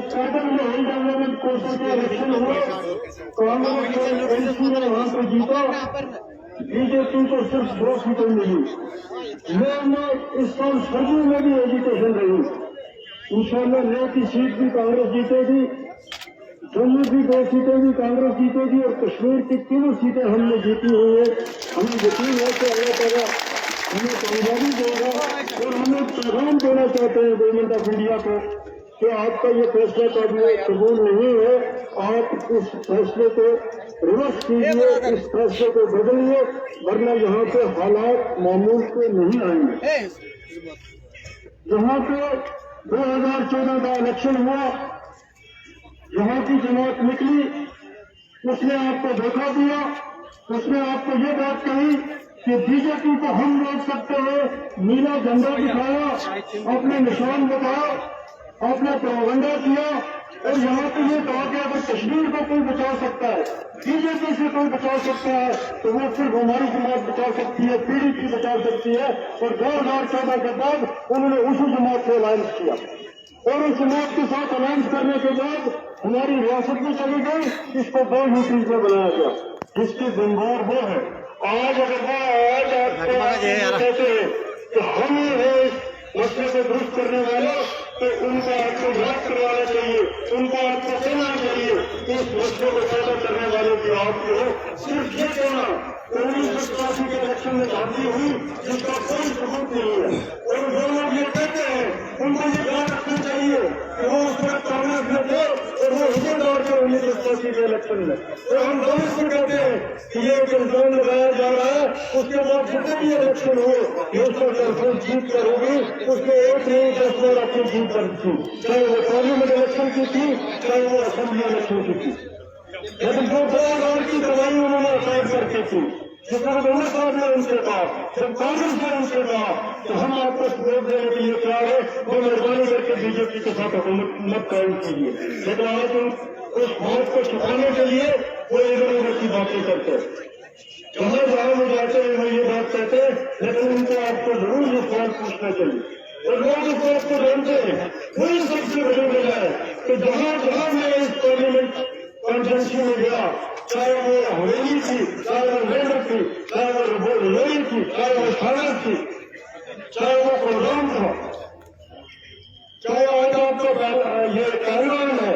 नहीं डालने की कोशिश में इलेक्शन हुआ, कांग्रेस ने एनसी ने वहां पर जीता, बीजेपी को सिर्फ 2 सीटें मिली। मैं इस साल सर्दी में भी एजुकेशन रही, इंशाल्लाह 9 की सीट भी कांग्रेस जीतेगी, जम्मू की 2 सीटें भी कांग्रेस जीतेगी और कश्मीर की 3 सीटें हमने जीती हुई है। हमें यकीन है कि अल्लाह ताला हमें कामयाबी देगा और हमें पैगाम देना चाहते हैं गवर्नमेंट ऑफ इंडिया को कि आपका ये फैसला कबूल नहीं है, आप इस फैसले को रिवर्स कीजिए, इस फैसले को बदलिए, वरना यहाँ पे हालात मामूल के नहीं आएंगे। यहाँ पे 2014 का इलेक्शन हुआ, यहाँ की जमात निकली, उसने आपको धोखा दिया, उसने आपको ये बात कही कि बीजेपी को हम रोक सकते हैं, नीला झंडा दिखाया, अपने निशान बताया, आपने प्रोपेगेंडा किया और यहाँ पे ये कहा कि अगर कश्मीर को कोई बचा सकता है, बीजेपी से कोई बचा सकता है, तो वो सिर्फ हमारी जमात बचा सकती है, पीडीपी बचा सकती है। और 2014 के बाद उन्होंने उसी जमात से अलायंस किया और उस जमात के साथ अलायंस करने के बाद हमारी रियासत में चली गई, इसको 2 यूटीज में बनाया गया, जिसकी जिम्मेदार वो है। आज अगर वो आज आप कहते हैं कि हम इस मसले को दुरुस्त करने वाले, तो उनका आपको याद करवाना चाहिए, उनको आपको कहना चाहिए कि इस मसले को पैदा करने वाले की आपको सिर्फ ये कहना 1987 के इलेक्शन में झांकी हुई, जिसका कोई सबूत नहीं है। और जो लोग ये कहते हैं उनको ये ध्यान रखना चाहिए कि वो उस वक्त कांग्रेस में थे और वो हिस्सेदार थे 1987 के इलेक्शन में। तो हम दोनों से कहते हैं कि ये एक इल्जाम लगाया जा रहा है, उसके बाद जितने भी इलेक्शन हुए नेशनल कॉन्फ्रेंस जीत कर होगी, उसमें एक नहीं 10 बार अपनी जीत कर थी, चाहे वो पार्लियामेंट इलेक्शन की थी, चाहे वो असेंबली इलेक्शन की थी। लेकिन जो 2000 की दवाई उन्होंने असाइड करके थी, जब गवर्नर साहब ने उनसे कहा, जब कांग्रेस ने उनसे कहा तो हम आपको सपोर्ट देने के लिए तैयार है, वो मेहरबानी करके बीजेपी के साथ हुकूमत मत कायम कीजिए। लेकिन आज उस बात को छुपाने के लिए वो इधर उधर की बातें करते हैं, जहाँ जहाँ वो जाते हैं वो ये बात कहते हैं, लेकिन उनको आपको जरूर ये सवाल पूछना चाहिए। और लोग इस बात को जानते हैं, वही सबसे बड़ी वजह है कि जहाँ जहाँ मैं इस पार्लियामेंट कॉन्फ्रेंसी में गया, चाहे वो हवेली थी, चाहे वो मेंढक थी, चाहे वो लोही थी, चाहे वो सागर थी, चाहे वो प्रोग्राम था, चाहे आज आपका ये कार्यक्रम है,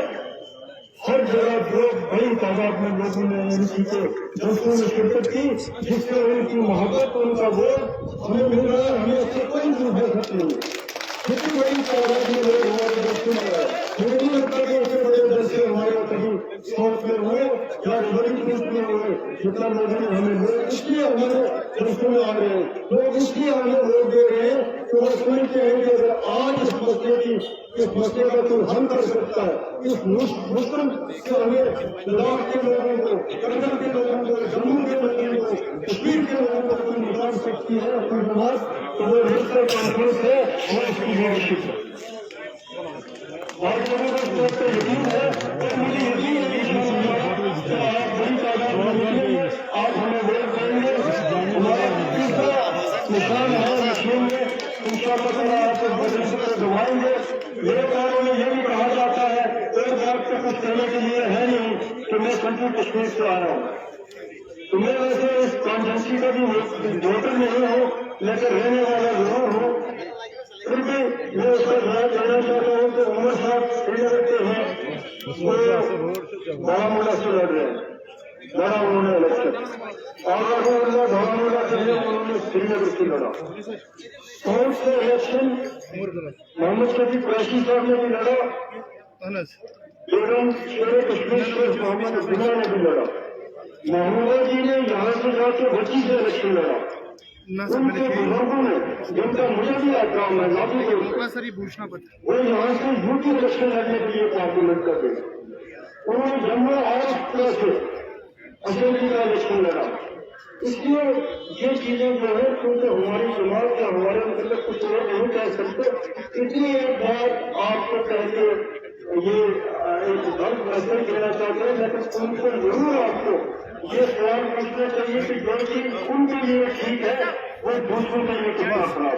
हर जगह लोग बड़ी तादाद में लोगों ने इनकी दोस्तों में शिरकत की, जिससे उनकी मोहब्बत, उनका वोट हमें मिल रहा है। हमें इससे कोई मुहब्बत नहीं है। कितनी बड़ी तादाद में लोग हमारे दोस्तों में है, मुझे नहीं लगता कि उससे बड़े जैसे हमारे कभी साउथ में हुए या बड़ी देश में हुए, जितना लोगों ने हमें लोग इसलिए हमारे दोस्तों में आ रहे हैं, लोग इसलिए हमें वोट दे रहे हैं तो वो समझते हैं कि अगर आज इस मसले का कोई हल कर सकता है, इस मुस्लिम से हमें लद्दाख के लोगों को, करगिल के लोगों को, जम्मू के लोगों को, कश्मीर के लोगों को कोई निकाल सकती है अपनी जमात, तो वो नेशनल कॉन्फ्रेंस है, वो इसकी लीडरशिप है। और लोगों को इस बात पर यकीन है और मुझे यकीन है कि आप बड़ी तादाद में मिलेंगे, आप हमें वोट देंगे, हमारा निशान है मशीन में, इंशाअल्लाह आपको बड़ी से दबाएंगे। मेरे कानों में यह भी कहा जाता है, एक बात से कुछ कहने के लिए है नहीं कि मैं सेंट्रल कश्मीर से आया हूँ, तो मैं वैसे इस कॉन्फ्रेंसी का भी वोटर नहीं हूँ, लेकिन रहने वाला जरूर हूँ। फिर भी मैं उसका ध्यान देना चाहता हूँ कि उमर साहब श्रीनगर के हैं, बारामूला से लड़ रहे हैं, लड़ा उन्होंने इलेक्शन, और बारामूला के लिए उन्होंने श्रीनगर से लड़ा। कौन से इलेक्शन मोहम्मद शफी कुरैशी साहब ने भी लड़ा, बेगम शेर कश्मीर शेख मोहम्मद अब्दुल्ला ने भी लड़ा, महबूबा जी ने यहाँ से जाके बच्ची से इलेक्शन लड़ा, उनके बुजुर्गों ने, जिनका मुझे भी एहतराम है, नाफी वो यहाँ से यूपी इलेक्शन लड़ने के लिए पार्लियामेंट कर गए, उन्होंने जम्मू और से असेंबली का इलेक्शन लड़ा। इसलिए ये चीजें जो है, क्योंकि हमारी जमात या हमारे मतलब कुछ और नहीं कह सकते, इसलिए एक बात आपको कह के ये एक गलत मैसेज देना चाहते हैं, लेकिन उनको जरूर आपको ये सवाल पूछना चाहिए कि जो चीज उनके लिए ठीक है वो दूसरों के लिए कितना अपना